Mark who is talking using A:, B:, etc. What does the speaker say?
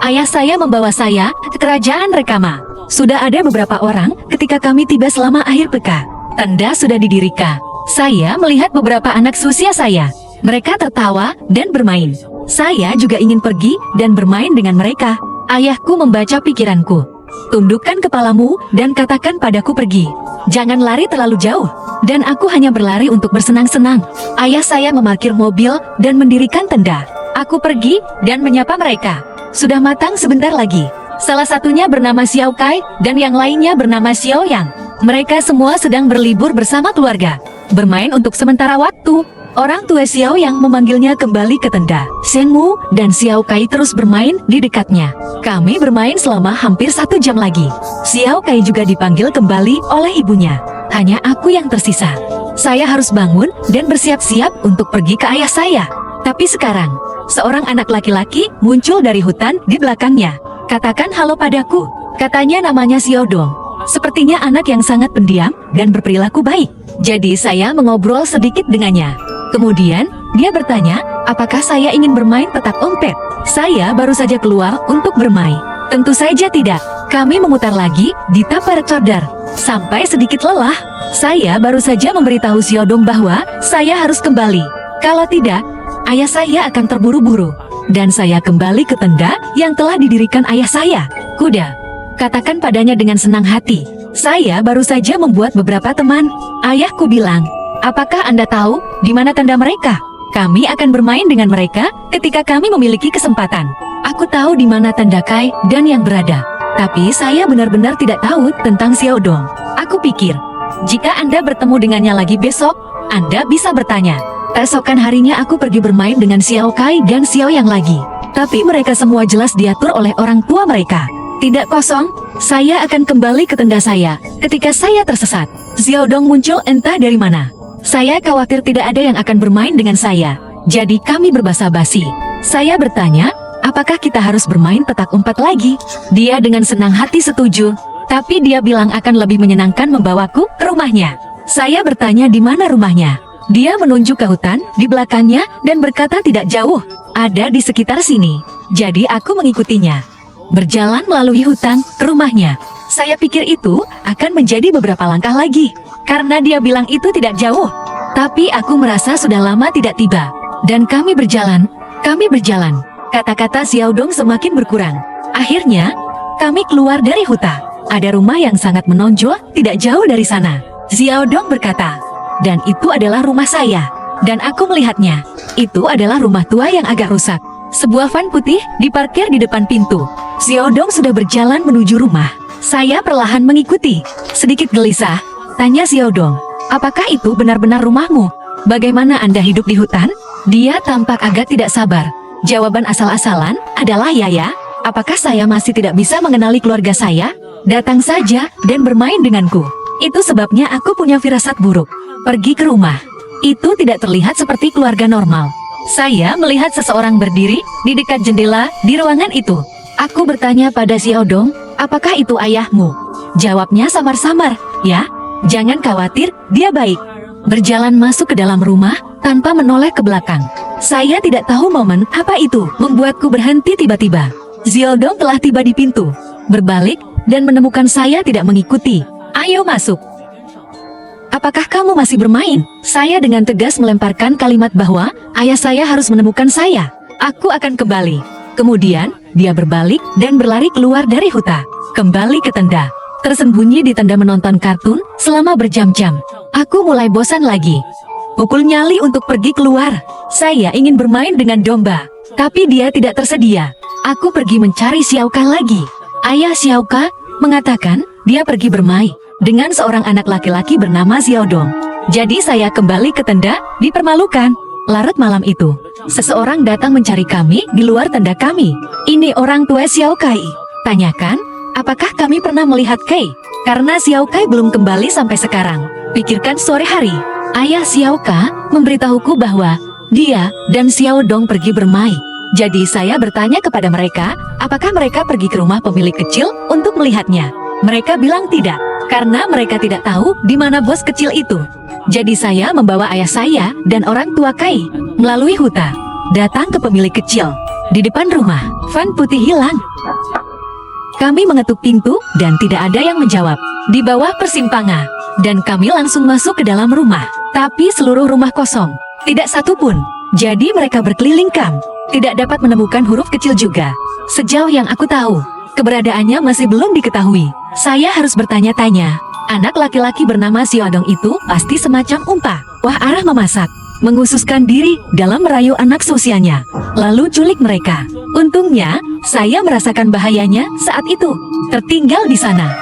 A: Ayah saya membawa saya ke kerajaan Rekama. Sudah ada beberapa orang ketika kami tiba selama akhir pekan. Tenda sudah didirikan. Saya melihat beberapa anak seusia saya. Mereka tertawa dan bermain. Saya juga ingin pergi dan bermain dengan mereka. Ayahku membaca pikiranku. Tundukkan kepalamu dan katakan padaku pergi. Jangan lari terlalu jauh. Dan aku hanya berlari untuk bersenang-senang. Ayah saya memarkir mobil dan mendirikan tenda. Aku pergi dan menyapa mereka. Sudah matang sebentar lagi. Salah satunya bernama Xiao Kai dan yang lainnya bernama Xiao Yang. Mereka semua sedang berlibur bersama keluarga. Bermain untuk sementara waktu. Orang tua Xiao Yang memanggilnya kembali ke tenda. Shen Mu dan Xiao Kai terus bermain di dekatnya. Kami bermain selama hampir 1 jam lagi. Xiao Kai juga dipanggil kembali oleh ibunya. Hanya aku yang tersisa. Saya harus bangun dan bersiap-siap untuk pergi ke ayah saya. Tapi sekarang, seorang anak laki-laki muncul dari hutan di belakangnya. Katakan halo padaku. Katanya namanya Xiao Dong. Sepertinya anak yang sangat pendiam dan berperilaku baik. Jadi saya mengobrol sedikit dengannya. Kemudian, dia bertanya, apakah saya ingin bermain petak umpet? Saya baru saja keluar untuk bermain. Tentu saja tidak. Kami memutar lagi di tapar cordar. Sampai sedikit lelah, saya baru saja memberitahu Xiaodong bahwa saya harus kembali. Kalau tidak, ayah saya akan terburu-buru. Dan saya kembali ke tenda yang telah didirikan ayah saya. Kuda, katakan padanya dengan senang hati. Saya baru saja membuat beberapa teman. Ayahku bilang, apakah Anda tahu di mana tenda mereka? Kami akan bermain dengan mereka ketika kami memiliki kesempatan. Aku tahu di mana tenda Kai dan yang berada. Tapi saya benar-benar tidak tahu tentang Xiaodong. Aku pikir, jika Anda bertemu dengannya lagi besok, Anda bisa bertanya. Esokan harinya aku pergi bermain dengan Xiao Kai dan Xiao Yang lagi. Tapi mereka semua jelas diatur oleh orang tua mereka. Tidak kosong, saya akan kembali ke tenda saya ketika saya tersesat. Xiaodong muncul entah dari mana. Saya khawatir tidak ada yang akan bermain dengan saya. Jadi kami berbasa-basi. Saya bertanya, apakah kita harus bermain petak umpet lagi? Dia dengan senang hati setuju. Tapi dia bilang akan lebih menyenangkan membawaku ke rumahnya. Saya bertanya di mana rumahnya. Dia menunjuk ke hutan di belakangnya dan berkata tidak jauh. Ada di sekitar sini. Jadi aku mengikutinya. Berjalan melalui hutan ke rumahnya. Saya pikir itu akan menjadi beberapa langkah lagi. Karena dia bilang itu tidak jauh. Tapi aku merasa sudah lama tidak tiba. Dan kami berjalan. Kata-kata Xiaodong semakin berkurang. Akhirnya, kami keluar dari hutan. Ada rumah yang sangat menonjol tidak jauh dari sana. Xiaodong berkata, dan itu adalah rumah saya. Dan aku melihatnya. Itu adalah rumah tua yang agak rusak. Sebuah van putih diparkir di depan pintu. Xiaodong sudah berjalan menuju rumah. Saya perlahan mengikuti. Sedikit gelisah, tanya Xiaodong, apakah itu benar-benar rumahmu? Bagaimana Anda hidup di hutan? Dia tampak agak tidak sabar. Jawaban asal-asalan adalah ya. Apakah saya masih tidak bisa mengenali keluarga saya? Datang saja dan bermain denganku. Itu sebabnya aku punya firasat buruk. Pergi ke rumah. Itu tidak terlihat seperti keluarga normal. Saya melihat seseorang berdiri di dekat jendela di ruangan itu. Aku bertanya pada Xiaodong, apakah itu ayahmu? Jawabnya samar-samar, ya. Jangan khawatir, dia baik. Berjalan masuk ke dalam rumah tanpa menoleh ke belakang. Saya tidak tahu momen apa itu membuatku berhenti tiba-tiba. Xiaodong telah tiba di pintu, berbalik dan menemukan saya tidak mengikuti. Ayo masuk. Apakah kamu masih bermain? Saya dengan tegas melemparkan kalimat bahwa ayah saya harus menemukan saya. Aku akan kembali. Kemudian, dia berbalik dan berlari keluar dari hutan. Kembali ke tenda. Tersembunyi di tenda menonton kartun selama berjam-jam. Aku mulai bosan lagi. Pukul nyali untuk pergi keluar. Saya ingin bermain dengan domba. Tapi dia tidak tersedia. Aku pergi mencari Xiaoka lagi. Ayah Xiaoka mengatakan dia pergi bermain dengan seorang anak laki-laki bernama Xiaodong. Jadi saya kembali ke tenda, dipermalukan. Larut malam itu, seseorang datang mencari kami di luar tenda kami. Ini orang tua Xiao Kai. Tanyakan, apakah kami pernah melihat Kai? Karena Xiao Kai belum kembali sampai sekarang. Pikirkan sore hari. Ayah Xiao Kai memberitahuku bahwa dia dan Xiaodong pergi bermain. Jadi saya bertanya kepada mereka, apakah mereka pergi ke rumah pemilik kecil untuk melihatnya? Mereka bilang tidak. Karena mereka tidak tahu di mana bos kecil itu. Jadi saya membawa ayah saya dan orang tua Kai melalui hutan, datang ke pemilik kecil. Di depan rumah, van putih hilang. Kami mengetuk pintu dan tidak ada yang menjawab. Di bawah persimpangan, dan kami langsung masuk ke dalam rumah. Tapi seluruh rumah kosong, tidak satu pun. Jadi mereka berkeliling kamp, tidak dapat menemukan huruf kecil juga. Sejauh yang aku tahu, keberadaannya masih belum diketahui. Saya harus bertanya-tanya. Anak laki-laki bernama Siodong itu pasti semacam Umpa. Wah, arah memasak, menghususkan diri dalam merayu anak seusianya, lalu culik mereka. Untungnya, saya merasakan bahayanya saat itu, tertinggal di sana.